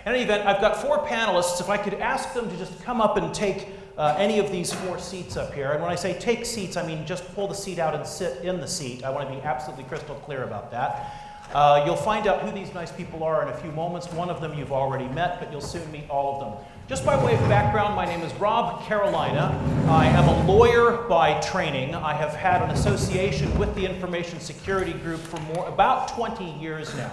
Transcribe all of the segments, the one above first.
In any event, I've got 4 panelists. If I could ask them to just come up and take any of these 4 seats up here. And when I say take seats, I mean just pull the seat out and sit in the seat. I want to be absolutely crystal clear about that. You'll find out who these nice people are in a few moments. One of them you've already met, but you'll soon meet all of them. Just by way of background, my name is Rob Carolina. I am a lawyer by training. I have had an association with the Information Security Group for about 20 years now.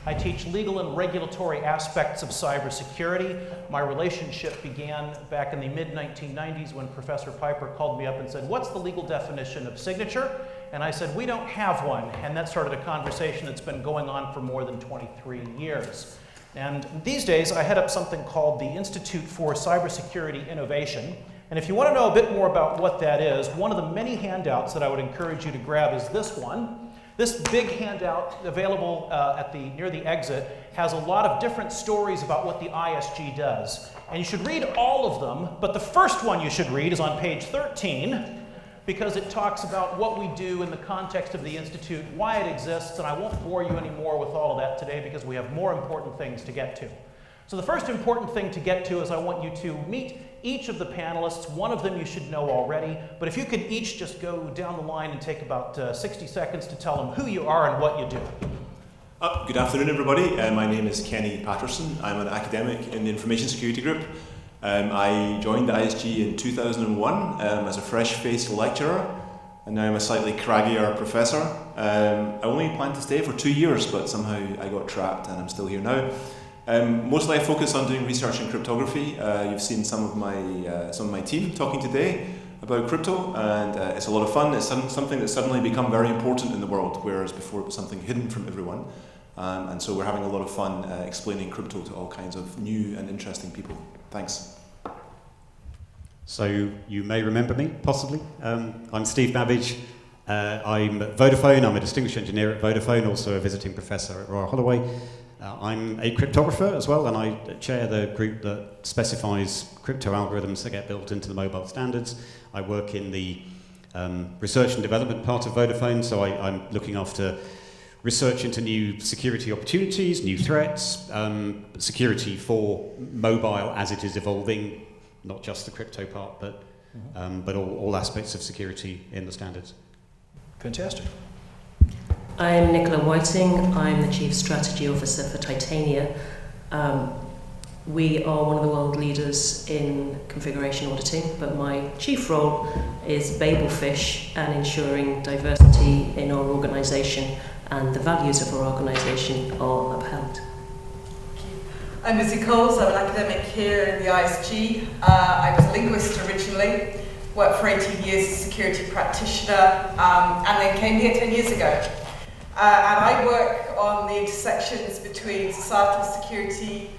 I teach legal and regulatory aspects of cybersecurity. My relationship began back in the mid-1990s when Professor Piper called me up and said, "What's the legal definition of signature?" And I said, "We don't have one." And that started a conversation that's been going on for more than 23 years. And these days, I head up something called the Institute for Cybersecurity Innovation. And if you want to know a bit more about what that is, one of the many handouts that I would encourage you to grab is this one. This big handout available near the exit has a lot of different stories about what the ISG does. And you should read all of them, but the first one you should read is on page 13, because it talks about what we do in the context of the Institute, why it exists, and I won't bore you anymore with all of that today because we have more important things to get to. So the first important thing to get to is I want you to meet each of the panelists. One of them you should know already, but if you could each just go down the line and take about 60 seconds to tell them who you are and what you do. Good afternoon, everybody. My name is Kenny Patterson. I'm an academic in the Information Security Group. I joined the ISG in 2001 as a fresh-faced lecturer, and now I'm a slightly craggier professor. I only planned to stay for 2 years, but somehow I got trapped and I'm still here now. Mostly I focus on doing research in cryptography. You've seen some of my team talking today about crypto, and it's a lot of fun. It's something that's suddenly become very important in the world, whereas before it was something hidden from everyone. And so we're having a lot of fun explaining crypto to all kinds of new and interesting people. Thanks. So you may remember me, possibly. I'm Steve Babbage. I'm at Vodafone. I'm a distinguished engineer at Vodafone, also a visiting professor at Royal Holloway. I'm a cryptographer as well, and I chair the group that specifies crypto algorithms that get built into the mobile standards. I work in the research and development part of Vodafone, so I'm looking after research into new security opportunities, new threats, security for mobile as it is evolving, not just the crypto part, but all aspects of security in the standards. Fantastic. I'm Nicola Whiting. I'm the Chief Strategy Officer for Titania. We are one of the world leaders in configuration auditing, but my chief role is babelfish and ensuring diversity in our organisation and the values of our organisation are upheld. I'm Lizzie Coles. I'm an academic here in the ISG. I was a linguist originally, worked for 18 years as a security practitioner, and then came here 10 years ago. And I work on the intersections between societal security,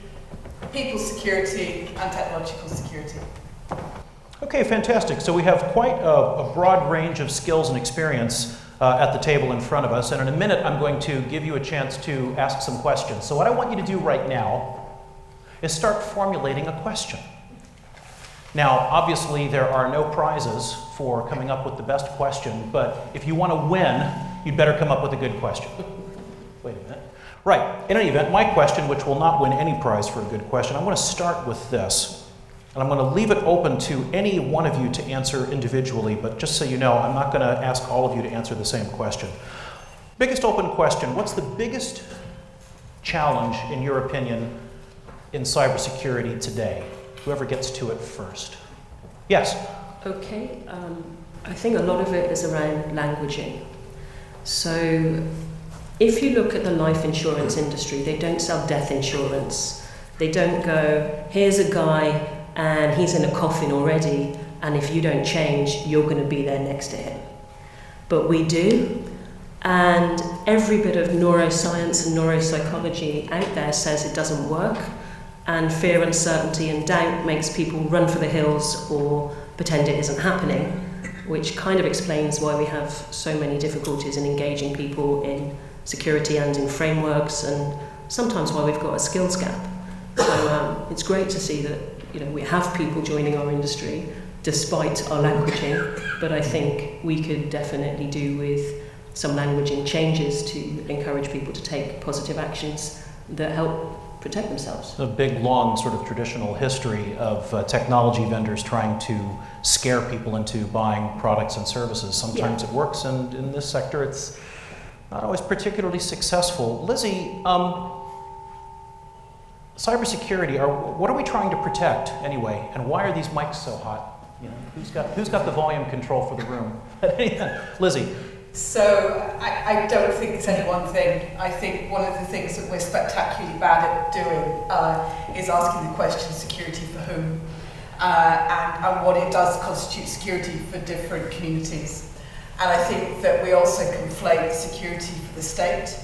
people security, and technological security. Okay, fantastic. So we have quite a broad range of skills and experience at the table in front of us, and in a minute I'm going to give you a chance to ask some questions. So what I want you to do right now is start formulating a question. Now, obviously there are no prizes for coming up with the best question, but if you want to win, you'd better come up with a good question. Wait a minute. Right, in any event, my question, which will not win any prize for a good question, I'm going to start with this. And I'm going to leave it open to any one of you to answer individually, but just so you know, I'm not going to ask all of you to answer the same question. Biggest open question, what's the biggest challenge, in your opinion, in cybersecurity today? Whoever gets to it first. Yes? Okay, I think a lot of it is around languaging. So if you look at the life insurance industry, they don't sell death insurance. They don't go, here's a guy and he's in a coffin already, and if you don't change, you're going to be there next to him. But we do, and every bit of neuroscience and neuropsychology out there says it doesn't work, and fear, uncertainty and doubt makes people run for the hills or pretend it isn't happening, which kind of explains why we have so many difficulties in engaging people in security and in frameworks, and sometimes why we've got a skills gap. So it's great to see that we have people joining our industry despite our languaging, but I think we could definitely do with some languaging changes to encourage people to take positive actions that help protect themselves. A big, long, sort of traditional history of technology vendors trying to scare people into buying products and services. Sometimes it works, and in this sector, it's not always particularly successful. Lizzie, cybersecurity, what are we trying to protect anyway, and why are these mics so hot? You know, who's got the volume control for the room? Lizzie. So I don't think it's any one thing. I think one of the things that we're spectacularly bad at doing is asking the question, security for whom? And what it does constitute security for different communities. And I think that we also conflate security for the state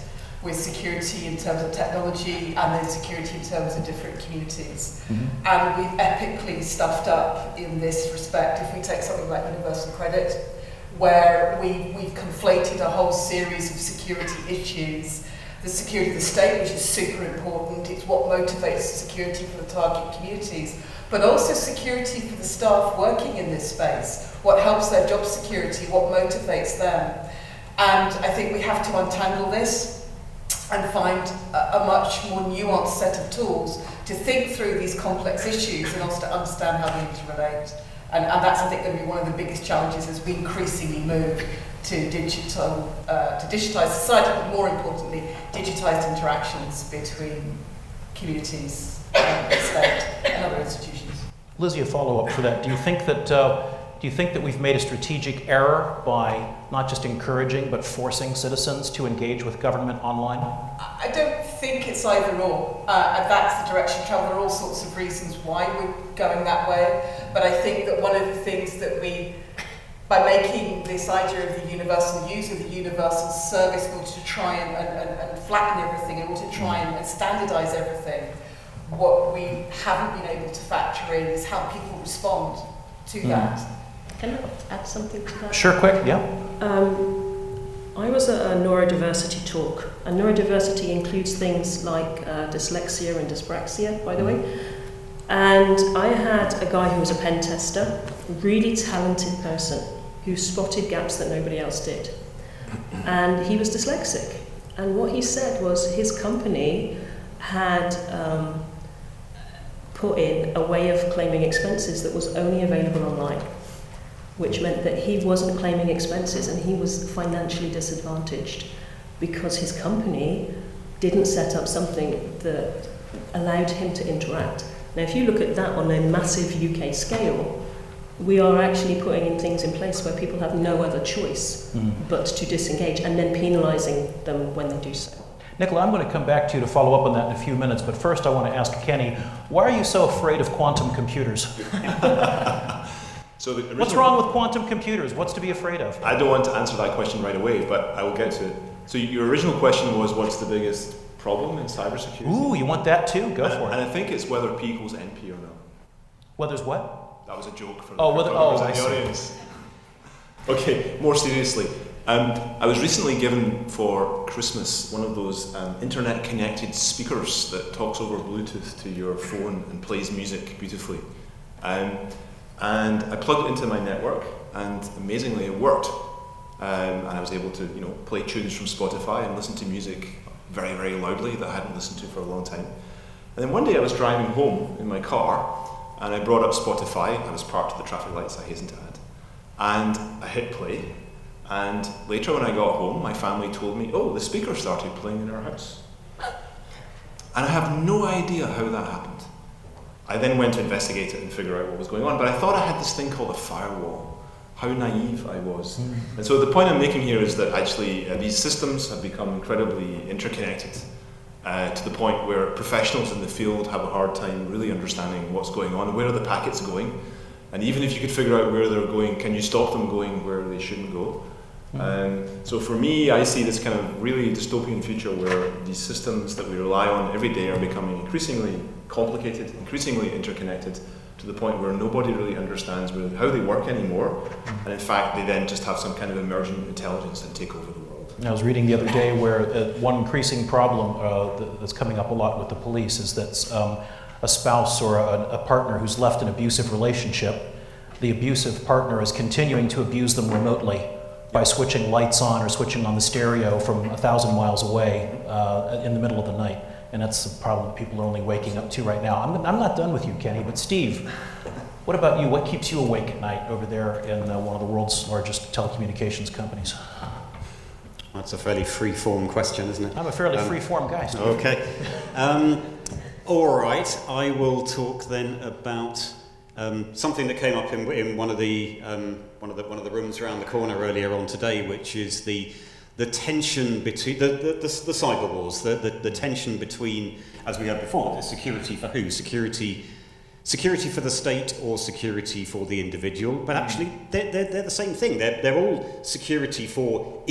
with security in terms of technology and then security in terms of different communities. Mm-hmm. And we've epically stuffed up in this respect. If we take something like universal credit, where we've conflated a whole series of security issues. The security of the state, which is super important, it's what motivates security for the target communities, but also security for the staff working in this space, what helps their job security, what motivates them. And I think we have to untangle this and find a much more nuanced set of tools to think through these complex issues and also to understand how they interrelate. And that's, I think, going to be one of the biggest challenges as we increasingly move to digitise society, but more importantly, digitised interactions between communities, the state, and other institutions. Lizzie, a follow-up for that. Do you think that we've made a strategic error by not just encouraging but forcing citizens to engage with government online? I don't think it's either or, and that's the direction of travel. There are all sorts of reasons why we're going that way, but I think that one of the things that by making this idea of the universal use of the universal service in order to try and flatten everything, in order to try and standardise everything, what we haven't been able to factor in is how people respond to that. Can I add something to that? Sure, quick, yeah. I was at a neurodiversity talk, and neurodiversity includes things like dyslexia and dyspraxia, by the way. And I had a guy who was a pen tester, really talented person, who spotted gaps that nobody else did. And he was dyslexic. And what he said was his company had put in a way of claiming expenses that was only available online, which meant that he wasn't claiming expenses and he was financially disadvantaged because his company didn't set up something that allowed him to interact. Now, if you look at that on a massive UK scale, we are actually putting in things in place where people have no other choice but to disengage and then penalising them when they do so. Nicola, I'm going to come back to you to follow up on that in a few minutes, but first I want to ask Kenny, why are you so afraid of quantum computers? What's wrong with quantum computers? What's to be afraid of? I don't want to answer that question right away, but I will get to it. So your original question was, what's the biggest problem in cybersecurity? Ooh, you want that too? Go for it. And I think it's whether P equals NP or no. Whether's what? That was a joke for the the audience. Okay, more seriously. I was recently given for Christmas one of those internet-connected speakers that talks over Bluetooth to your phone and plays music beautifully. And I plugged it into my network, and amazingly it worked. And I was able to, play tunes from Spotify and listen to music very, very loudly that I hadn't listened to for a long time. And then one day I was driving home in my car, and I brought up Spotify. I was parked at the traffic lights, I hasten to add. And I hit play. And later when I got home, my family told me, oh, the speaker started playing in our house. And I have no idea how that happened. I then went to investigate it and figure out what was going on, but I thought I had this thing called a firewall. How naive I was. And so the point I'm making here is that actually these systems have become incredibly interconnected to the point where professionals in the field have a hard time really understanding what's going on, where are the packets going, and even if you could figure out where they're going, can you stop them going where they shouldn't go? So for me, I see this kind of really dystopian future where these systems that we rely on every day are becoming increasingly complicated, increasingly interconnected, to the point where nobody really understands how they work anymore, and in fact they then just have some kind of emergent intelligence that take over the world. I was reading the other day where one increasing problem that's coming up a lot with the police is that a spouse or a partner who's left an abusive relationship, the abusive partner is continuing to abuse them remotely by switching lights on or switching on the stereo from 1,000 miles away in the middle of the night. and that's a problem that people are only waking up to right now. I'm not done with you, Kenny, but Steve, what about you? What keeps you awake at night over there in one of the world's largest telecommunications companies? That's a fairly free-form question, isn't it? I'm a fairly free-form guy, Steve. Okay. All right. I will talk then about something that came up in one of the rooms around the corner earlier on today, which is the tension between the cyber wars, the tension between, as we had before, the security for who? Security for the state or security for the individual, but actually they're the same thing. They're all security for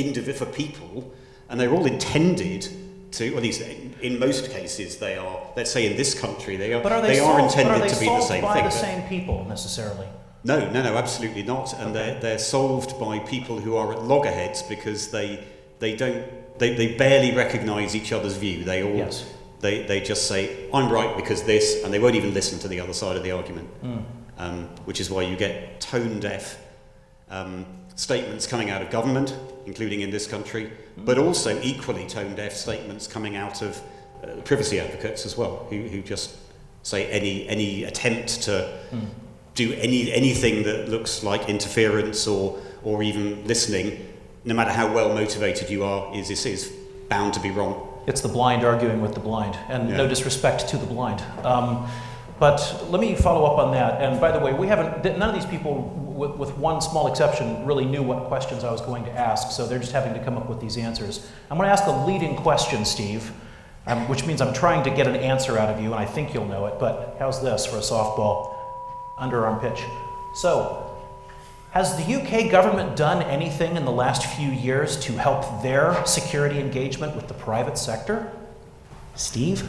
people, and they're all intended to, or at least in most cases they are. Let's say in this country they are. But are they solved, are intended to be the same by thing. the same people necessarily? No, absolutely not. And okay. they're solved by people who are at loggerheads because they barely recognise each other's view. They all. Yes. They just say, I'm right because this, and they won't even listen to the other side of the argument, which is why you get tone-deaf statements coming out of government, including in this country, but also equally tone-deaf statements coming out of privacy advocates as well, who just say any attempt to do anything that looks like interference or even listening, no matter how well motivated you are, is bound to be wrong. It's the blind arguing with the blind, and no disrespect to the blind. But let me follow up on that. And by the way, none of these people, with one small exception, really knew what questions I was going to ask, so they're just having to come up with these answers. I'm going to ask a leading question, Steve, which means I'm trying to get an answer out of you, and I think you'll know it, but how's this for a softball underarm pitch? So, has the UK government done anything in the last few years to help their security engagement with the private sector? Steve?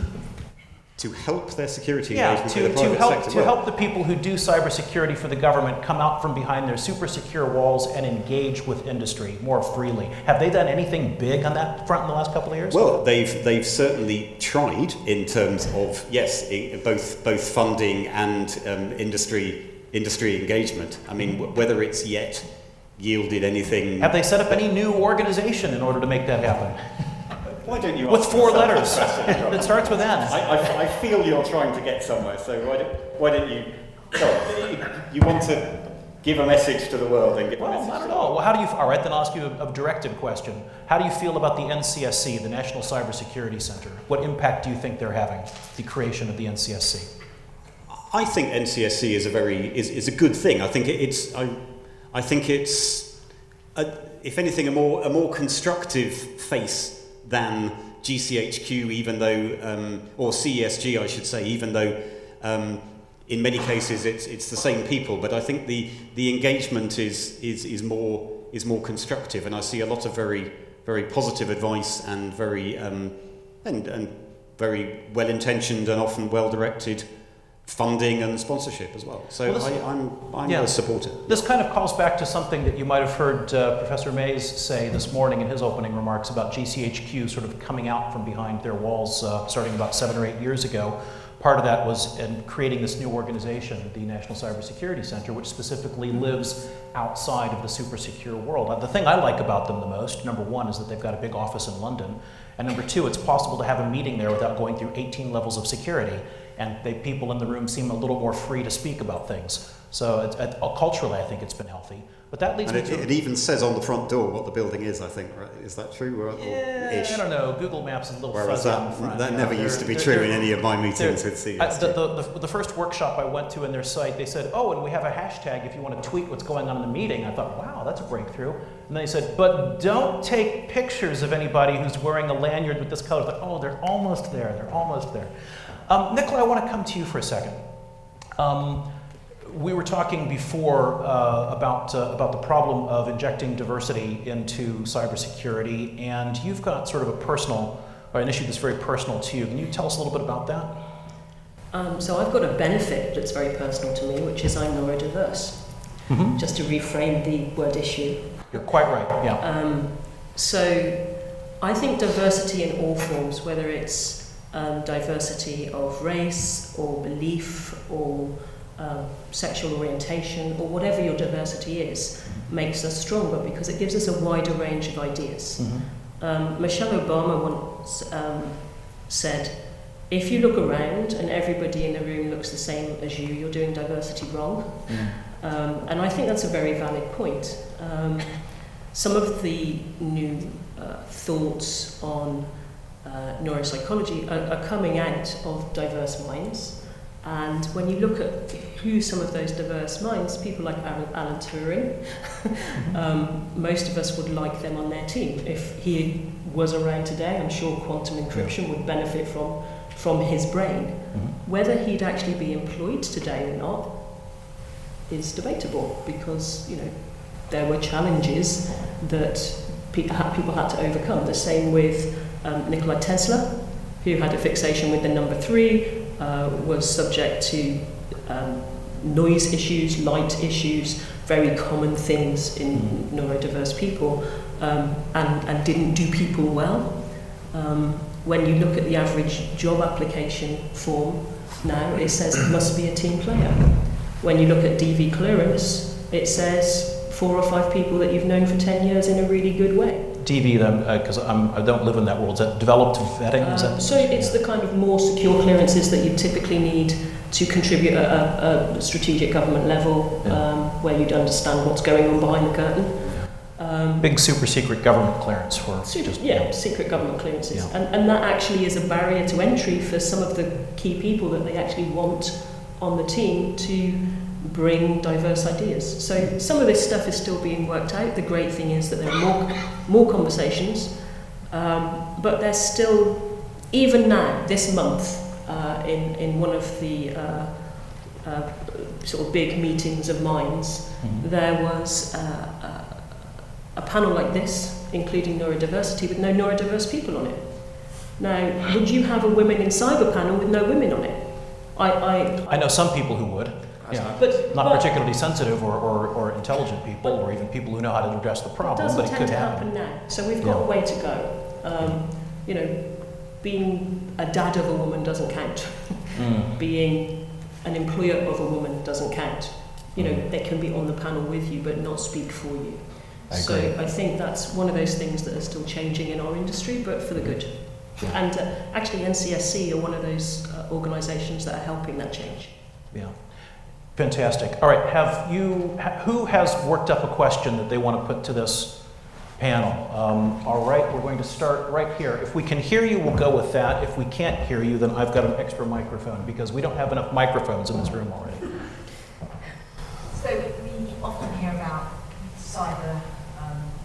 To help their security engagement with the private sector? To help the people who do cybersecurity for the government come out from behind their super secure walls and engage with industry more freely. Have they done anything big on that front in the last couple of years? Well, they've certainly tried in terms of, yes, both funding and industry engagement. I mean, whether it's yet yielded anything... Have they set up any new organization in order to make that happen? Why don't you with 4 letters that starts with N? I feel you're trying to get somewhere, so why don't you... You want to give a message to the world and give a message I don't to know. the world. Well, how do you... All right, then I'll ask you a directed question. How do you feel about the NCSC, the National Cybersecurity Center? What impact do you think they're having, the creation of the NCSC? I think NCSC is a good thing. I think it's if anything a more constructive face than GCHQ, even though or CESG I should say, even though in many cases it's the same people. But I think the engagement is more constructive, and I see a lot of very very positive advice and very and very well intentioned and often well directed funding and sponsorship as well. So I'm a supporter. This kind of calls back to something that you might have heard Professor Mays say this morning in his opening remarks about GCHQ sort of coming out from behind their walls starting about 7 or 8 years ago. Part of that was in creating this new organization, the National Cybersecurity Center, which specifically lives outside of the super secure world. The thing I like about them the most, number one, is that they've got a big office in London. And number two, it's possible to have a meeting there without going through 18 levels of security. And people in the room seem a little more free to speak about things. So culturally, I think it's been healthy. But that leads me to... It even says on the front door what the building is, I think, right? Is that true? I don't know. Google Maps is a little fuzzy on the front. That never used to be true in any of my meetings with CESG. The first workshop I went to in their site, they said, and we have a hashtag if you want to tweet what's going on in the meeting. I thought, wow, that's a breakthrough. And then they said, but don't take pictures of anybody who's wearing a lanyard with this color. I thought, they're almost there. They're almost there. Nicola, I want to come to you for a second. We were talking before about the problem of injecting diversity into cybersecurity, and you've got sort of an issue that's very personal to you. Can you tell us a little bit about that? So I've got a benefit that's very personal to me, which is I'm neurodiverse. Mm-hmm. Just to reframe the word issue. You're quite right, yeah. So I think diversity in all forms, whether it's diversity of race or belief or sexual orientation or whatever your diversity is, makes us stronger because it gives us a wider range of ideas. Mm-hmm. Michelle Obama once said, If you look around and everybody in the room looks the same as you, you're doing diversity wrong. And I think that's a very valid point. Some of the new thoughts on neuropsychology are coming out of diverse minds. And when you look at who some of those diverse minds, people like Alan Turing, most of us would like them on their team. If he was around today, I'm sure quantum encryption would benefit from his brain. Whether he'd actually be employed today or not is debatable, because there were challenges that people had to overcome. The same with Nikola Tesla, who had a fixation with the number 3, was subject to noise issues, light issues, very common things in neurodiverse people, and didn't do people well. When you look at the average job application form now, it says it must be a team player. When you look at DV clearance, it says 4 or 5 people that you've known for 10 years in a really good way. DV, then, because I don't live in that world, is that developed vetting? Is that, so it's the kind of more secure clearances that you typically need to contribute at a strategic government level, where you'd understand what's going on behind the curtain. Big super secret government clearance for secret government clearances. And that actually is a barrier to entry for some of the key people that they actually want on the team to bring diverse ideas. So some of this stuff is still being worked out. The great thing is that there are more conversations, but there's still, even now, this month, in one of the sort of big meetings of minds, there was a panel like this, including neurodiversity, with no neurodiverse people on it. Now, would you have a women in cyber panel with no women on it? I know some people who would. Yeah, but not particularly sensitive or intelligent people, or even people who know how to address the problem, but it could happen now. So we've got a way to go. Being a dad of a woman doesn't count. Being an employer of a woman doesn't count. They can be on the panel with you, but not speak for you. So I think that's one of those things that are still changing in our industry, but for the good. Yeah. And actually, NCSC are one of those organisations that are helping that change. Yeah. Fantastic. All right, who has worked up a question that they want to put to this panel? All right, we're going to start right here. If we can hear you, we'll go with that. If we can't hear you, then I've got an extra microphone, because we don't have enough microphones in this room already. So we often hear about cyber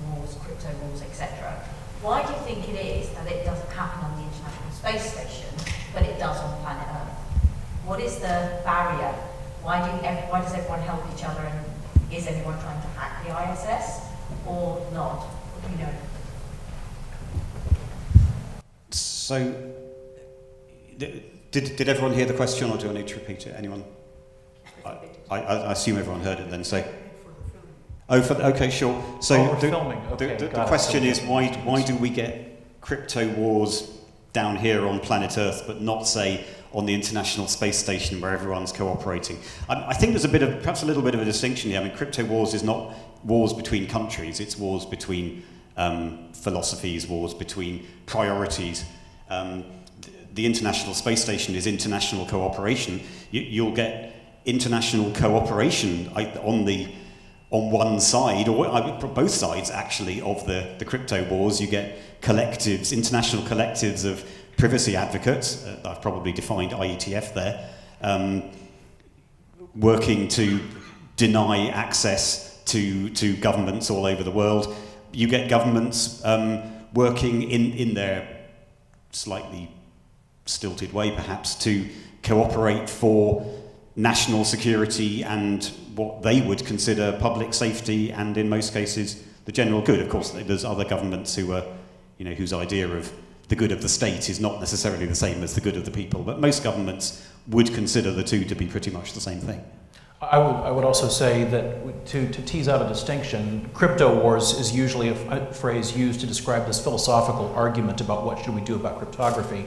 wars, crypto wars, etc. Why do you think it is that it doesn't happen on the International Space Station, but it does on planet Earth? What is the barrier? Why does everyone help each other, and is everyone trying to hack the ISS or not? What do you know? So, did everyone hear the question, or do I need to repeat it? Anyone? I assume everyone heard it then, so. Okay, sure. So the question is, why do we get crypto wars down here on planet Earth, but not, say, on the International Space Station where everyone's cooperating? I think there's perhaps a little bit of a distinction here. I mean, crypto wars is not wars between countries, it's wars between philosophies, wars between priorities. The International Space Station is international cooperation. You'll get international cooperation on one side, or both sides actually, of the crypto wars. You get collectives, international collectives of privacy advocates, I've probably defined IETF there, working to deny access to governments all over the world. You get governments working in their slightly stilted way perhaps to cooperate for national security and what they would consider public safety, and in most cases the general good. Of course, there's other governments who are, whose idea of the good of the state is not necessarily the same as the good of the people, but most governments would consider the two to be pretty much the same thing. I would also say that to tease out a distinction, crypto wars is usually a phrase used to describe this philosophical argument about what should we do about cryptography.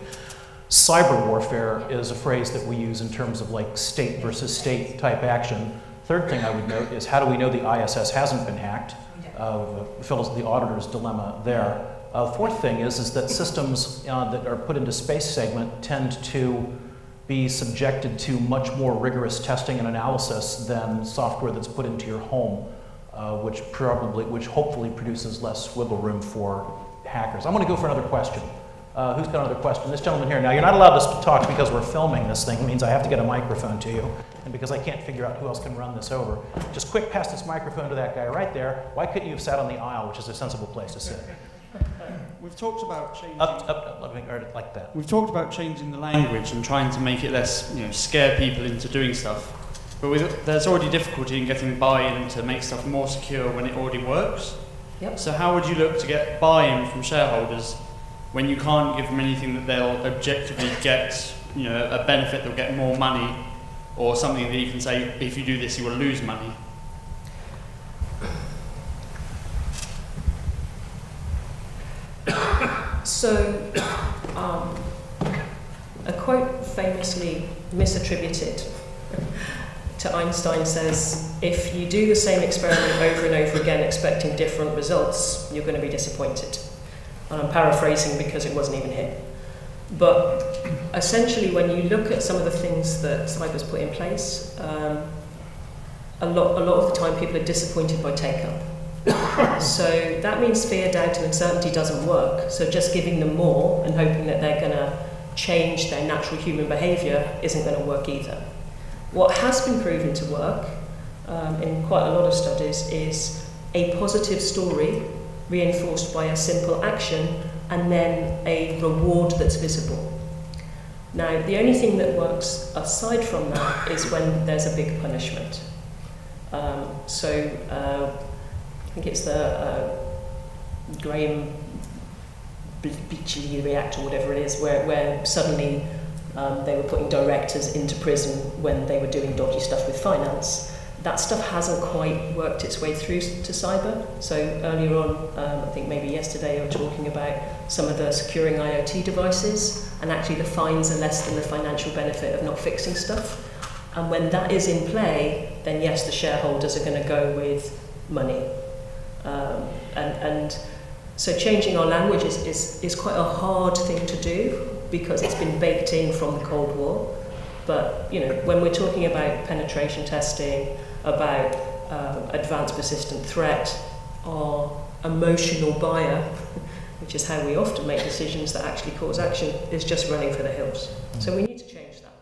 Cyber warfare is a phrase that we use in terms of like state versus state type action. Third thing I would note is, how do we know the ISS hasn't been hacked? The auditor's dilemma there. Fourth thing is that systems that are put into space segment tend to be subjected to much more rigorous testing and analysis than software that's put into your home, which hopefully produces less wiggle room for hackers. I'm going to go for another question. Who's got another question? This gentleman here. Now, you're not allowed to talk because we're filming this thing. It means I have to get a microphone to you, and because I can't figure out who else can run this over. Just quick, pass this microphone to that guy right there. Why couldn't you have sat on the aisle, which is a sensible place to sit? We've talked about changing. Like that. We've talked about changing the language and trying to make it less, scare people into doing stuff. But there's already difficulty in getting buy-in to make stuff more secure when it already works. Yep. So how would you look to get buy-in from shareholders when you can't give them anything that they'll objectively get, a benefit, they'll get more money, or something that you can say, if you do this, you will lose money? So, a quote famously misattributed to Einstein says, if you do the same experiment over and over again expecting different results, you're going to be disappointed. And I'm paraphrasing because it wasn't even him. But essentially, when you look at some of the things that cyber's put in place, a lot of the time people are disappointed by take-up. So that means fear, doubt and uncertainty doesn't work. So just giving them more and hoping that they're going to change their natural human behaviour isn't going to work either. What has been proven to work in quite a lot of studies is a positive story reinforced by a simple action and then a reward that's visible. Now, the only thing that works aside from that is when there's a big punishment. I think it's the Graham Beachley reactor, or whatever it is, where suddenly they were putting directors into prison when they were doing dodgy stuff with finance. That stuff hasn't quite worked its way through to cyber. So earlier on, I think maybe yesterday, I was talking about some of the securing IoT devices, and actually the fines are less than the financial benefit of not fixing stuff. And when that is in play, then yes, the shareholders are going to go with money. And so changing our language is quite a hard thing to do because it's been baked in from the Cold War. But when we're talking about penetration testing, about advanced persistent threat, our emotional buyer, which is how we often make decisions that actually cause action, is just running for the hills. So we need to change that.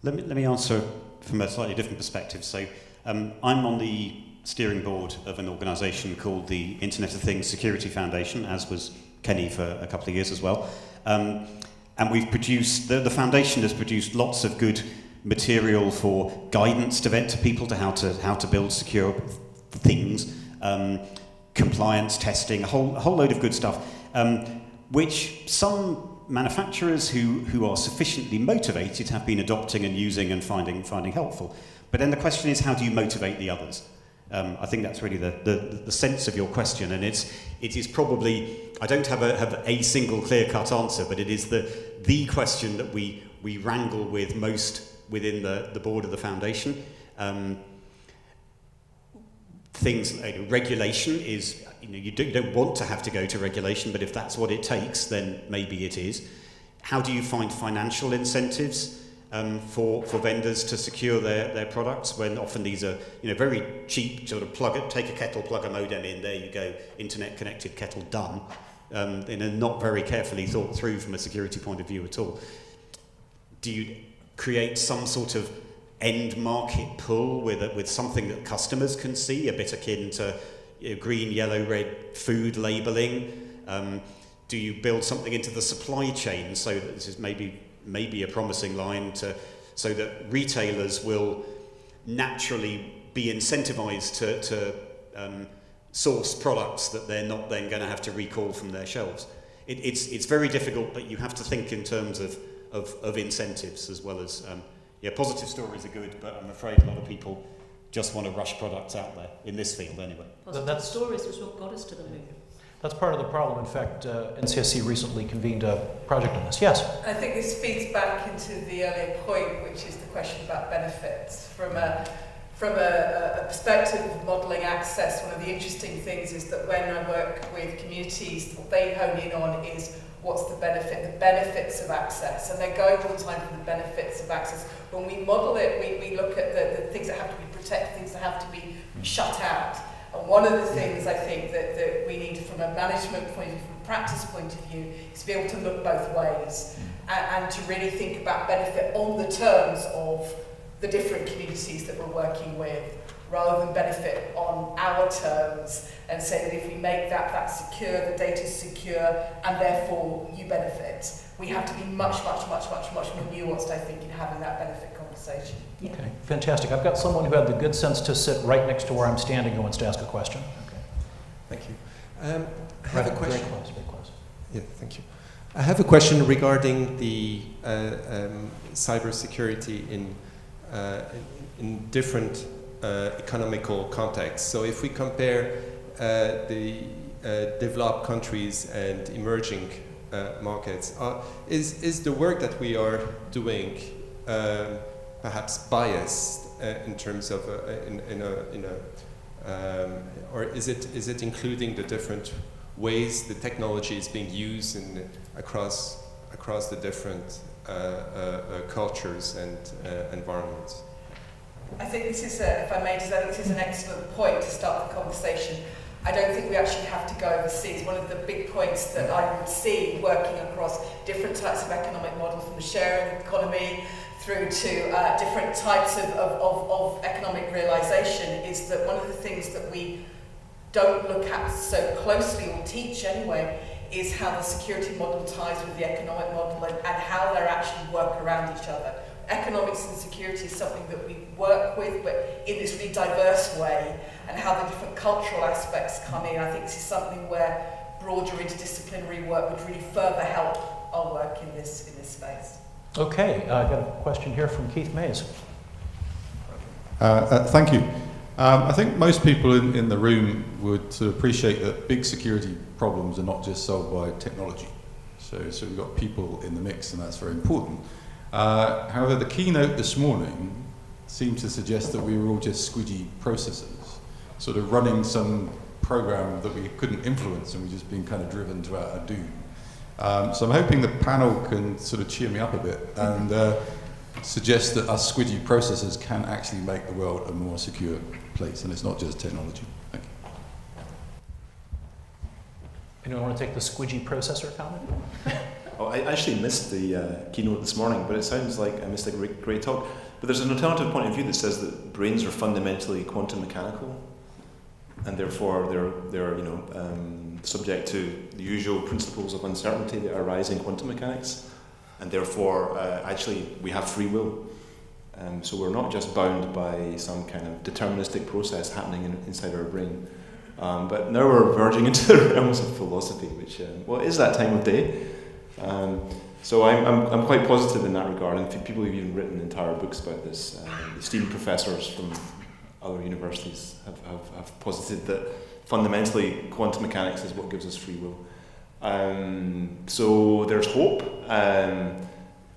Let me answer from a slightly different perspective. So I'm on the steering board of an organisation called the Internet of Things Security Foundation, as was Kenny for a couple of years as well. And we've produced, the foundation has produced lots of good material for guidance to people to how to build secure things, compliance testing, a whole load of good stuff, which some manufacturers who are sufficiently motivated have been adopting and using and finding helpful. But then the question is, how do you motivate the others? I think that's really the sense of your question, and it is probably, I don't have a single clear-cut answer, but it is the question that we wrangle with most within the board of the foundation. Regulation is, you don't want to have to go to regulation, but if that's what it takes, then maybe it is. How do you find financial incentives for vendors to secure their products, when often these are very cheap, sort of take a kettle, plug a modem in, there you go, internet connected kettle done, and not very carefully thought through from a security point of view at all. Do you create some sort of end market pull with something that customers can see, a bit akin to green, yellow, red food labelling? Do you build something into the supply chain so that this is maybe a promising line so that retailers will naturally be incentivized to source products that they're not then going to have to recall from their shelves? It's very difficult, but you have to think in terms of incentives as well as positive stories are good, but I'm afraid a lot of people just want to rush products out there in this field anyway. Positive stories was what got us to the moon. That's part of the problem. In fact, NCSC recently convened a project on this. Yes? I think this feeds back into the earlier point, which is the question about benefits. From from a perspective of modelling access, one of the interesting things is that when I work with communities, what they hone in on is what's the benefits of access, and they're going all the time for the benefits of access. When we model it, we look at the things that have to be protected, things that have to be shut out. And one of the things I think that we need from a management point of view, from a practice point of view, is to be able to look both ways and to really think about benefit on the terms of the different communities that we're working with, rather than benefit on our terms and say that if we make that secure, the data's secure, and therefore you benefit. We have to be much more nuanced, I think, in having that benefit conversation. Yeah. Okay, fantastic. I've got someone who had the good sense to sit right next to where I'm standing who wants to ask a question. Okay. Thank you. I have a question. Very close. Yeah, thank you. I have a question regarding the cybersecurity in different economical contexts. So if we compare the developed countries and emerging markets, is the work that we are doing perhaps biased in terms of or is it including the different ways the technology is being used across the different cultures and environments? I think this is, if I may, this is an excellent point to start the conversation. I don't think we actually have to go overseas. One of the big points that I would see working across different types of economic models, from the sharing economy through to different types of economic realization, is that one of the things that we don't look at so closely, or teach anyway, is how the security model ties with the economic model and how they actually work around each other. Economics and security is something that we work with, but in this really diverse way, and how the different cultural aspects come in. I think this is something where broader interdisciplinary work would really further help our work in this space. Okay, I got a question here from Keith Mays. Thank you. I think most people in the room would sort of appreciate that big security problems are not just solved by technology. So we've got people in the mix, and that's very important. However, the keynote this morning seemed to suggest that we were all just squidgy processors, sort of running some program that we couldn't influence, and we're just being kind of driven to our doom. So I'm hoping the panel can sort of cheer me up a bit and suggest that us squidgy processors can actually make the world a more secure place, and it's not just technology. Thank you. Anyone want to take the squidgy processor comment? Oh, I actually missed the keynote this morning, but it sounds like I missed a great talk. But there's an alternative point of view that says that brains are fundamentally quantum mechanical, and therefore they're subject to the usual principles of uncertainty that arise in quantum mechanics, and therefore actually we have free will. So we're not just bound by some kind of deterministic process happening inside our brain. But now we're verging into the realms of philosophy, which it is that time of day. So I'm quite positive in that regard, and people have even written entire books about this. Esteemed professors from other universities have posited that fundamentally quantum mechanics is what gives us free will. So there's hope,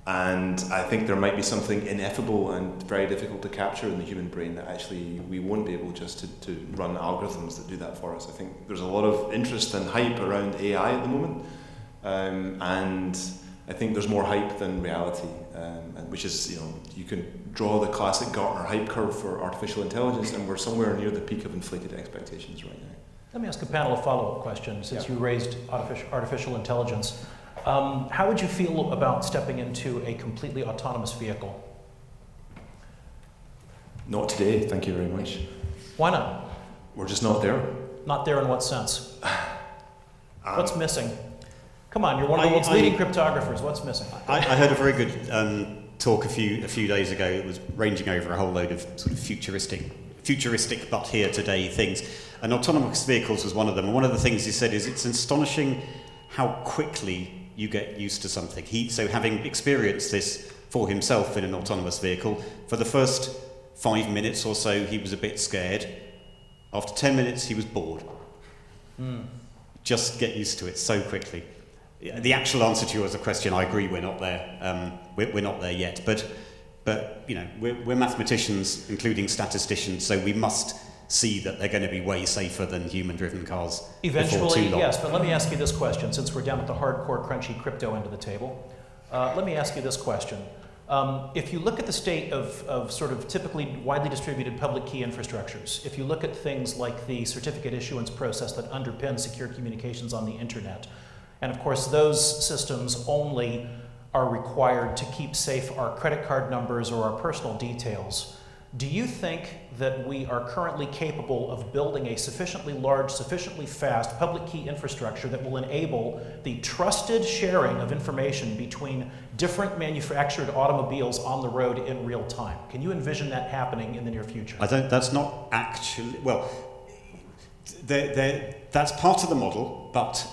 and I think there might be something ineffable and very difficult to capture in the human brain that actually we won't be able just to run algorithms that do that for us. I think there's a lot of interest and hype around AI at the moment. And I think there's more hype than reality, which is, you can draw the classic Gartner hype curve for artificial intelligence, and we're somewhere near the peak of inflated expectations right now. Let me ask a panel a follow-up question, since you raised artificial intelligence. How would you feel about stepping into a completely autonomous vehicle? Not today, thank you very much. Why not? We're just not there. Not there in what sense? What's missing? Come on, you're one of the world's leading cryptographers. What's missing? I heard a very good talk a few days ago. It was ranging over a whole load of sort of futuristic but here today things. And autonomous vehicles was one of them. And one of the things he said is it's astonishing how quickly you get used to something. So having experienced this for himself in an autonomous vehicle, for the first 5 minutes or so he was a bit scared. After 10 minutes he was bored. Just get used to it so quickly. The actual answer to your question, I agree, we're not there. We're not there yet. But But we're mathematicians, including statisticians, so we must see that they're going to be way safer than human-driven cars Eventually, before too long. yes, but let me ask you this question, since we're down at the hardcore, crunchy crypto end of the table. Let me ask you this question. If you look at the state of sort of typically widely distributed public key infrastructures, if you look at things like the certificate issuance process that underpins secure communications on the internet, and of course those systems only are required to keep safe our credit card numbers or our personal details, do you think that we are currently capable of building a sufficiently large, sufficiently fast public key infrastructure that will enable the trusted sharing of information between different manufactured automobiles on the road in real time? Can you envision that happening in the near future? That's not actually, well, that's part of the model, but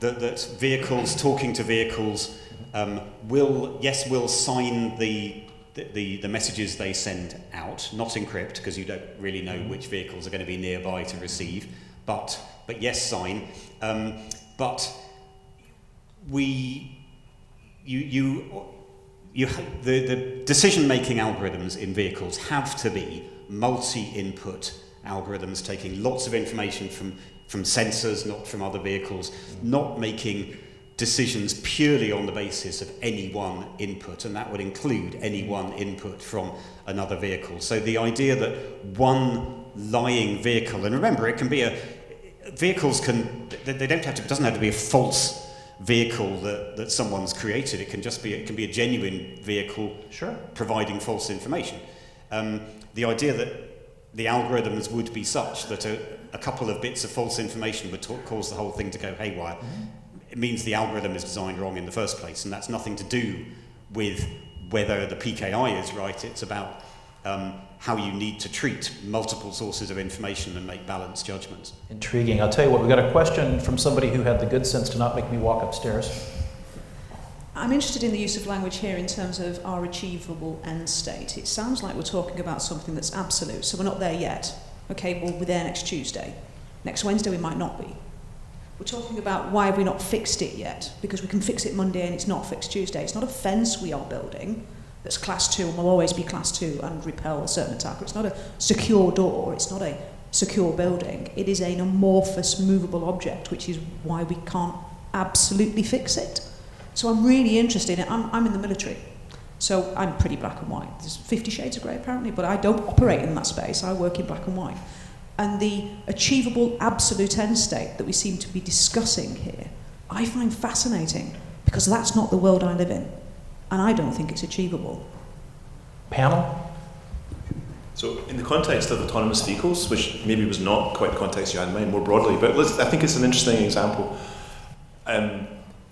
that vehicles, talking to vehicles, will sign the messages they send out, not encrypt, because you don't really know which vehicles are going to be nearby to receive, but yes, sign. But the decision-making algorithms in vehicles have to be multi-input algorithms, taking lots of information from sensors, not from other vehicles, not making decisions purely on the basis of any one input, and that would include any one input from another vehicle. So the idea that one lying vehicle, and remember, it can be it doesn't have to be a false vehicle that someone's created. It can be a genuine vehicle, sure, providing false information. The idea that the algorithms would be such that a couple of bits of false information would cause the whole thing to go haywire. It means the algorithm is designed wrong in the first place, and that's nothing to do with whether the PKI is right. It's about how you need to treat multiple sources of information and make balanced judgments. Intriguing. I'll tell you what, we got a question from somebody who had the good sense to not make me walk upstairs. I'm interested in the use of language here in terms of our achievable end state. It sounds like we're talking about something that's absolute, so we're not there yet. Okay, well, we're there next Tuesday. Next Wednesday we might not be. We're talking about why have we not fixed it yet? Because we can fix it Monday and it's not fixed Tuesday. It's not a fence we are building that's class 2 and will always be class 2 and repel a certain attacker. It's not a secure door. It's not a secure building. It is an amorphous, movable object, which is why we can't absolutely fix it. So I'm really interested in it. I'm in the military, so I'm pretty black and white. There's 50 shades of grey apparently, but I don't operate in that space. I work in black and white. And the achievable absolute end state that we seem to be discussing here, I find fascinating, because that's not the world I live in, and I don't think it's achievable. Panel? So in the context of autonomous vehicles, which maybe was not quite the context you had in mind more broadly, but I think it's an interesting example.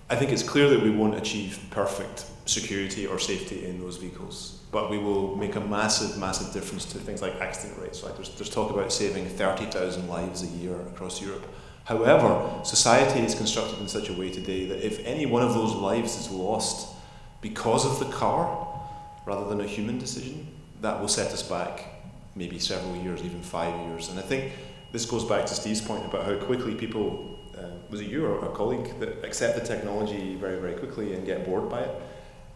I think it's clear that we won't achieve perfect security or safety in those vehicles, but we will make a massive, massive difference to things like accident rates. Like there's talk about saving 30,000 lives a year across Europe. However, society is constructed in such a way today that if any one of those lives is lost because of the car, rather than a human decision, that will set us back maybe several years, even 5 years. And I think this goes back to Steve's point about how quickly people, was it you or a colleague, that accept the technology very, very quickly and get bored by it.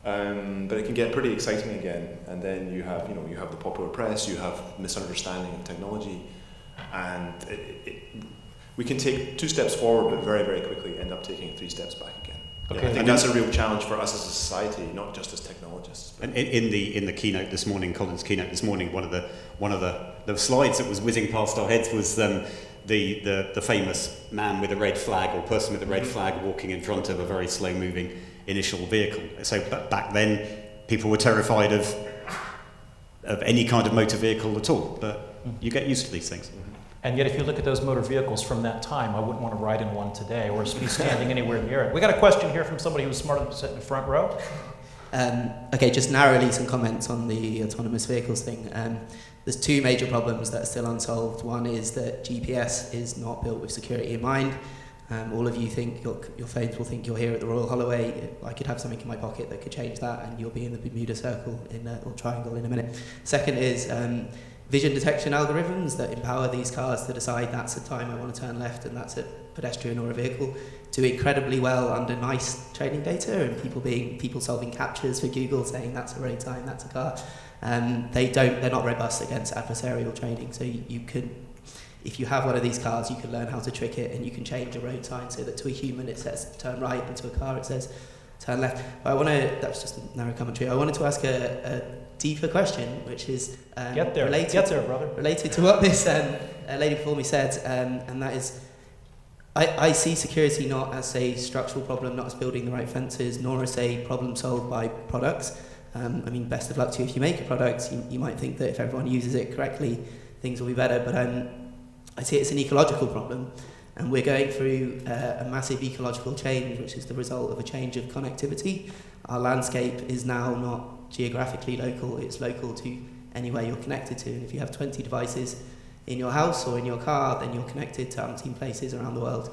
But it can get pretty exciting again, and then you have the popular press, you have misunderstanding of technology, and we can take 2 steps forward, but very, very quickly end up taking 3 steps back again. Okay. Yeah, I think that's a real challenge for us as a society, not just as technologists. And in the keynote this morning, Colin's keynote this morning, one of the slides that was whizzing past our heads was the famous man with a red flag, or person with a red flag walking in front of a very slow-moving initial vehicle. So back then, people were terrified of any kind of motor vehicle at all. But you get used to these things. And yet, if you look at those motor vehicles from that time, I wouldn't want to ride in one today or be standing anywhere near it. We got a question here from somebody who was smart enough to sit in the front row. Okay, just narrowly some comments on the autonomous vehicles thing. There's 2 major problems that are still unsolved. One is that GPS is not built with security in mind. All of you think your phones will think you're here at the Royal Holloway. I could have something in my pocket that could change that, and you'll be in the Bermuda Circle or Triangle in a minute. Second is vision detection algorithms that empower these cars to decide that's a time I want to turn left and that's a pedestrian or a vehicle, do incredibly well under nice training data and people solving captures for Google saying that's a road sign, that's a car. They're not robust against adversarial training. So you can, if you have one of these cars, you can learn how to trick it and you can change a road sign so that to a human it says turn right and to a car it says turn left. But that's just a narrow commentary. I wanted to ask a deeper question, which is related to what this lady before me said, and that is, I see security not as a structural problem, not as building the right fences, nor as a problem solved by products. I mean, best of luck to you if you make a product. You might think that if everyone uses it correctly, things will be better, but I see it as an ecological problem. And we're going through a massive ecological change, which is the result of a change of connectivity. Our landscape is now not geographically local, it's local to anywhere you're connected to. And if you have 20 devices in your house or in your car, then you're connected to umpteen places around the world.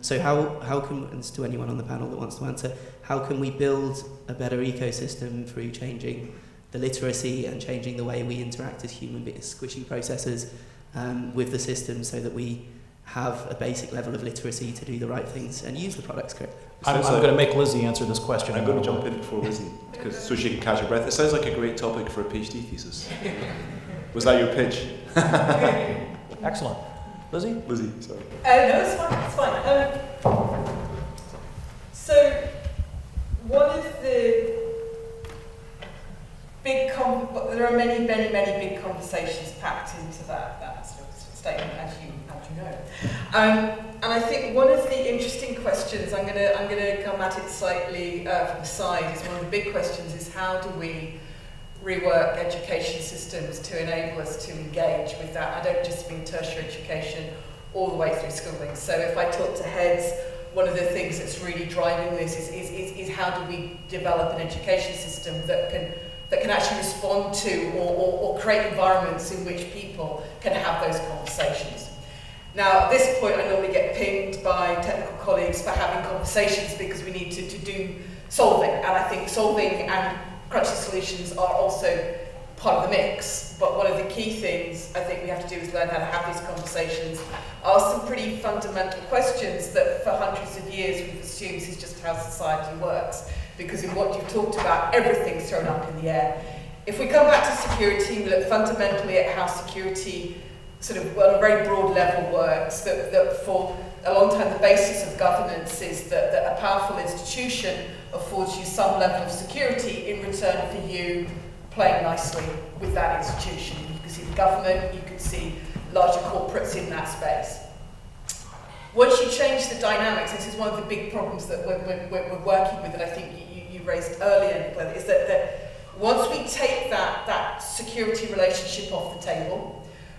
So how can, and to anyone on the panel that wants to answer, how can we build a better ecosystem through changing the literacy and changing the way we interact as human beings, squishy processors with the system so that we have a basic level of literacy to do the right things and use the products correctly? I'm going to make Lizzie answer this question. I'm going to jump in before Lizzie, so she can catch her breath. It sounds like a great topic for a PhD thesis. Was that your pitch? Excellent. Lizzie? Lizzie, sorry. No, it's fine. So, one of the big, there are many big conversations packed into that sort of statement, as you know. And I think one of the interesting questions, I'm gonna come at it slightly from the side, is one of the big questions is how do we rework education systems to enable us to engage with that? I don't just mean tertiary education, all the way through schooling. So if I talk to heads, one of the things that's really driving this is how do we develop an education system that can actually respond to or create environments in which people can have those conversations. Now, at this point, I normally get pinged by technical colleagues for having conversations because we need to do solving, and I think solving and crunchy solutions are also part of the mix. But one of the key things I think we have to do is learn how to have these conversations, ask some pretty fundamental questions that for hundreds of years we've assumed is just how society works. Because in what you've talked about, everything's thrown up in the air. If we come back to security, we look fundamentally at how security sort of on a very broad level works, that for a long time the basis of governance is that a powerful institution affords you some level of security in return for you playing nicely with that institution. You can see the government, you can see larger corporates in that space. Once you change the dynamics, this is one of the big problems that we're working with, and I think you raised earlier, Nicola, is that once we take that security relationship off the table,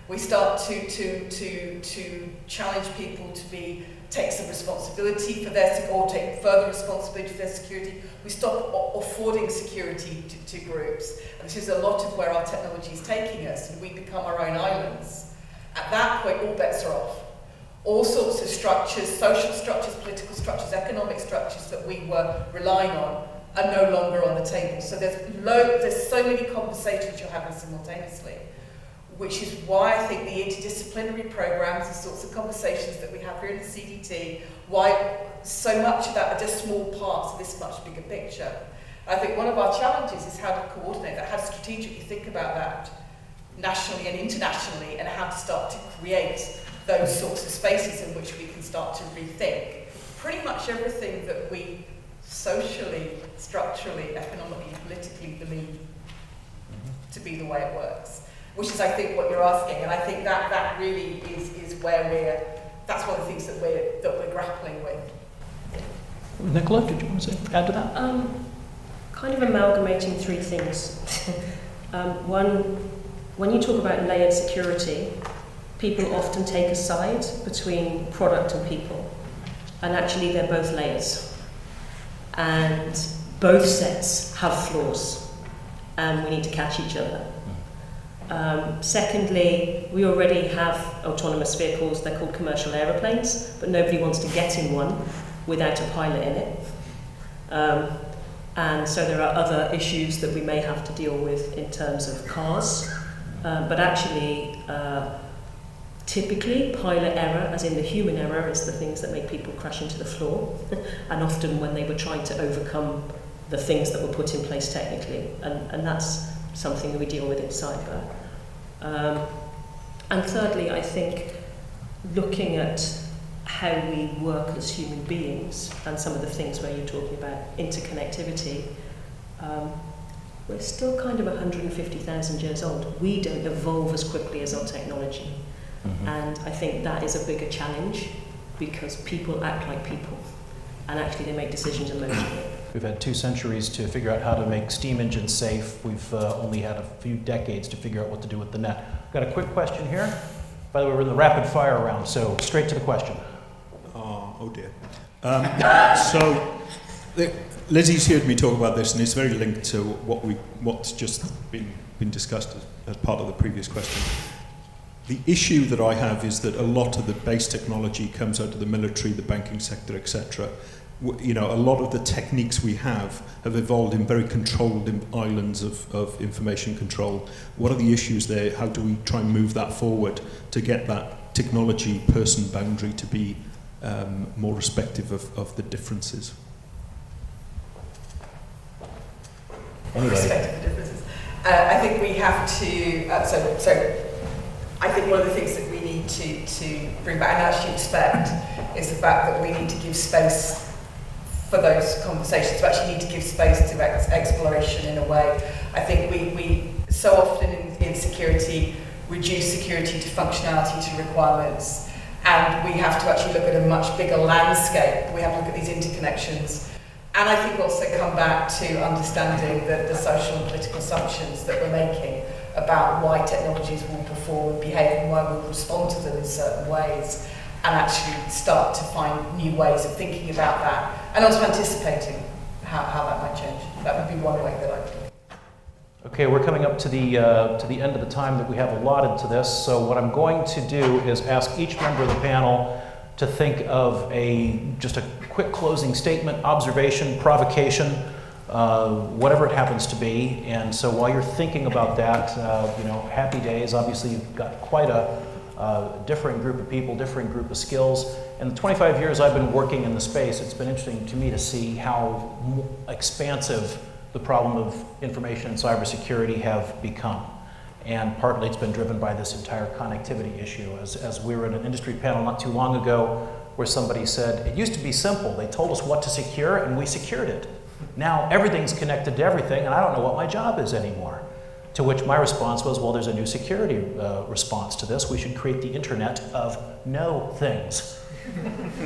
we start to challenge people to take some responsibility for or take further responsibility for their security. We stop affording security to groups. And this is a lot of where our technology is taking us, and we become our own islands. At that point, all bets are off. All sorts of structures, social structures, political structures, economic structures that we were relying on are no longer on the table. So there's so many conversations you're having simultaneously, which is why I think the interdisciplinary programs, the sorts of conversations that we have here in the CDT, why so much of that are just small parts of this much bigger picture. I think one of our challenges is how to coordinate that, how to strategically think about that nationally and internationally, and how to start to create those sorts of spaces in which we can start to rethink pretty much everything that we socially, structurally, economically, politically believe to be the way it works. Which is, I think, what you're asking, and I think that really is where that's one of the things that we're grappling with. Nicola, did you want to add to that? Kind of amalgamating three things. One, when you talk about layered security, people often take a side between product and people, and actually they're both layers. And both sets have flaws, and we need to catch each other. Secondly, we already have autonomous vehicles, they're called commercial aeroplanes, but nobody wants to get in one without a pilot in it. And so there are other issues that we may have to deal with in terms of cars, But actually, typically, pilot error, as in the human error, is the things that make people crash into the floor. And often when they were trying to overcome the things that were put in place technically. And that's something that we deal with in cyber. And thirdly, I think looking at how we work as human beings and some of the things where you're talking about interconnectivity, we're still kind of 150,000 years old. We don't evolve as quickly as our technology. Mm-hmm. And I think that is a bigger challenge because people act like people and actually they make decisions emotionally. We've had 2 centuries to figure out how to make steam engines safe. We've only had a few decades to figure out what to do with the net. Got a quick question here. By the way, we're in the rapid fire round, so straight to the question. Oh dear. Lizzie's heard me talk about this, and it's very linked to what's just been discussed as part of the previous question. The issue that I have is that a lot of the base technology comes out of the military, the banking sector, etc. You know, a lot of the techniques we have evolved in very controlled islands of information control. What are the issues there? How do we try and move that forward to get that technology person boundary to be more respective of the differences? Respective of the differences. I think we have to. So I think one of the things that we need to bring back, and actually expect, is the fact that we need to give space for those conversations. We actually need to give space to exploration in a way. I think we so often in security reduce security to functionality, to requirements, and we have to actually look at a much bigger landscape. We have to look at these interconnections. And I think also come back to understanding the social and political assumptions that we're making about why technologies will perform and behave and why we'll respond to them in certain ways, and actually start to find new ways of thinking about that and also anticipating how that might change. That would be one way that I would do it. Okay, we're coming up to the end of the time that we have allotted to this, so what I'm going to do is ask each member of the panel to think of just a quick closing statement, observation, provocation, whatever it happens to be. And so while you're thinking about that, happy days. Obviously, you've got quite a differing group of people, differing group of skills. In the 25 years I've been working in the space, it's been interesting to me to see how expansive the problem of information and cybersecurity have become. And partly it's been driven by this entire connectivity issue. As we were in an industry panel not too long ago where somebody said, it used to be simple. They told us what to secure and we secured it. Now everything's connected to everything and I don't know what my job is anymore. To which my response was, well, there's a new security response to this. We should create the internet of no things.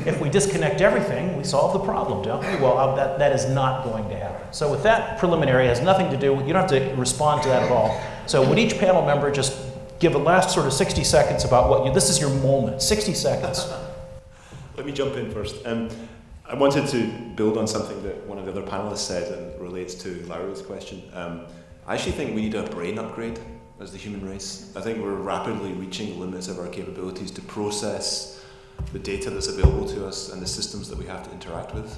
If we disconnect everything, we solve the problem, don't we? Well, that is not going to happen. So with that preliminary, it has nothing to do with, you don't have to respond to that at all. So would each panel member just give a last sort of 60 seconds about this is your moment, 60 seconds. Let me jump in first. I wanted to build on something that one of the other panelists said and relates to Larry's question. I actually think we need a brain upgrade as the human race. I think we're rapidly reaching the limits of our capabilities to process the data that's available to us and the systems that we have to interact with.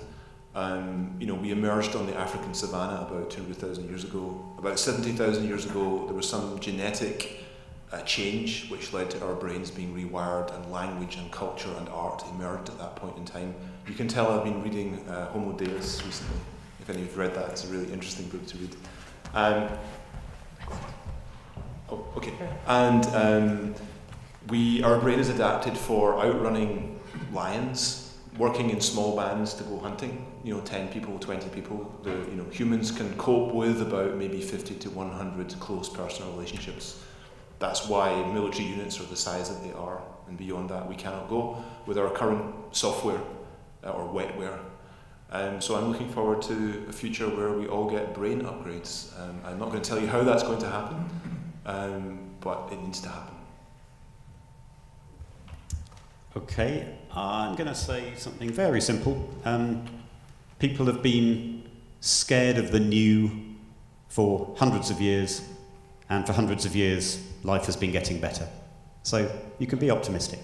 We emerged on the African savannah about 200,000 years ago. About 70,000 years ago, there was some genetic change which led to our brains being rewired, and language and culture and art emerged at that point in time. You can tell I've been reading Homo Deus recently. If any of you have read that, it's a really interesting book to read. Our brain is adapted for outrunning lions, working in small bands to go hunting. 10 people, 20 people. Humans can cope with about maybe 50 to 100 close personal relationships. That's why military units are the size that they are, and beyond that we cannot go with our current software or wetware. So I'm looking forward to a future where we all get brain upgrades. I'm not going to tell you how that's going to happen, but it needs to happen. Okay, I'm going to say something very simple. People have been scared of the new for hundreds of years, and for hundreds of years life has been getting better. So you can be optimistic.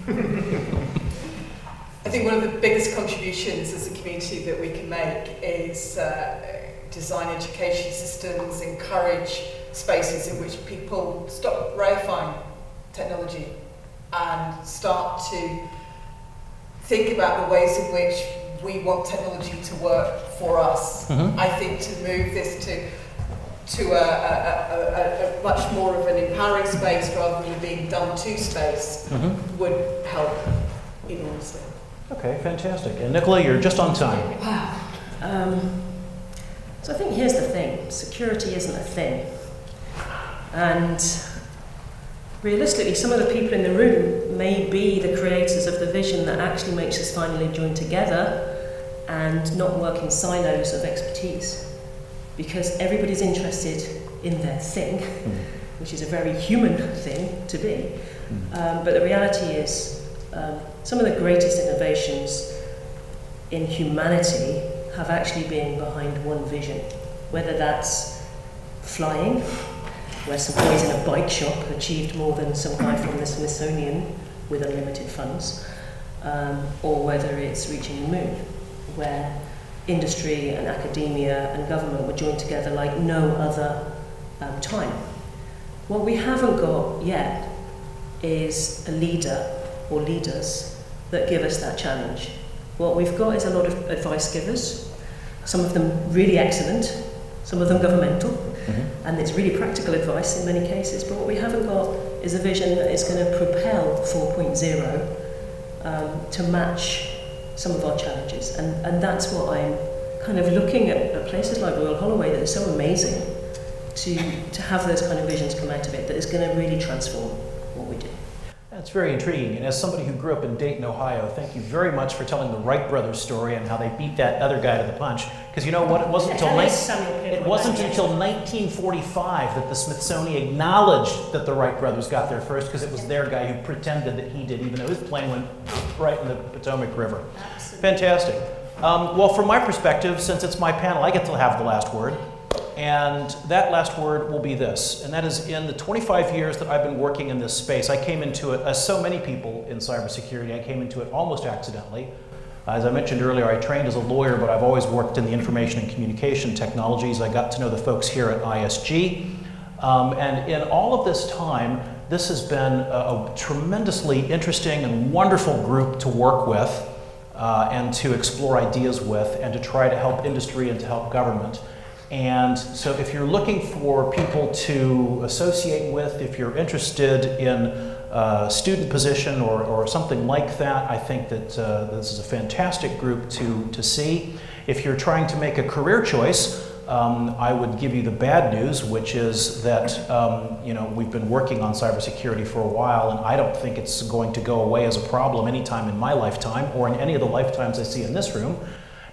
I think one of the biggest contributions as a community that we can make is design education systems, encourage spaces in which people stop reifying technology and start to think about the ways in which we want technology to work for us. I think to move this to a much more of an empowering space rather than being done to space would help enormously. Okay, fantastic. And Nicola, you're just on time. Wow. So I think here's the thing. Security isn't a thing. And realistically, some of the people in the room may be the creators of the vision that actually makes us finally join together and not work in silos of expertise. Because everybody's interested in their thing, which is a very human thing to be. But the reality is, some of the greatest innovations in humanity have actually been behind one vision. Whether that's flying, where some boys in a bike shop achieved more than some guy from the Smithsonian with unlimited funds, or whether it's reaching the moon, where industry and academia and government were joined together like no other time. What we haven't got yet is a leader or leaders that give us that challenge. What we've got is a lot of advice givers, some of them really excellent, some of them governmental, and it's really practical advice in many cases, but what we haven't got is a vision that is going to propel 4.0 to match some of our challenges. And that's what I'm kind of looking at places like Royal Holloway that are so amazing to have those kind of visions come out of it that is going to really transform what we do. That's very intriguing. And as somebody who grew up in Dayton, Ohio, thank you very much for telling the Wright brothers story and how they beat that other guy to the punch. Because you know what? It wasn't until 1945 that the Smithsonian acknowledged that the Wright brothers got there first, because it was their guy who pretended that he did, even though his plane went right in the Potomac River. Absolutely. Fantastic. Well, from my perspective, since it's my panel, I get to have the last word. And that last word will be this, and that is, in the 25 years that I've been working in this space, I came into it, as so many people in cybersecurity, I came into it almost accidentally. As I mentioned earlier, I trained as a lawyer, but I've always worked in the information and communication technologies. I got to know the folks here at ISG. And in all of this time, this has been a tremendously interesting and wonderful group to work with and to explore ideas with and to try to help industry and to help government. And so if you're looking for people to associate with, if you're interested in a student position or something like that, I think that this is a fantastic group to see. If you're trying to make a career choice, I would give you the bad news, which is that we've been working on cybersecurity for a while, and I don't think it's going to go away as a problem anytime in my lifetime or in any of the lifetimes I see in this room.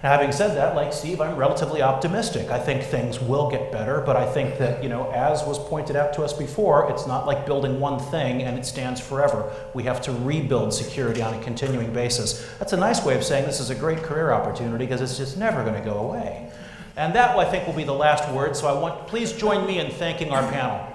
Now, having said that, like Steve, I'm relatively optimistic. I think things will get better, but I think that, as was pointed out to us before, it's not like building one thing and it stands forever. We have to rebuild security on a continuing basis. That's a nice way of saying this is a great career opportunity, because it's just never going to go away. And that, I think, will be the last word, so please join me in thanking our panel.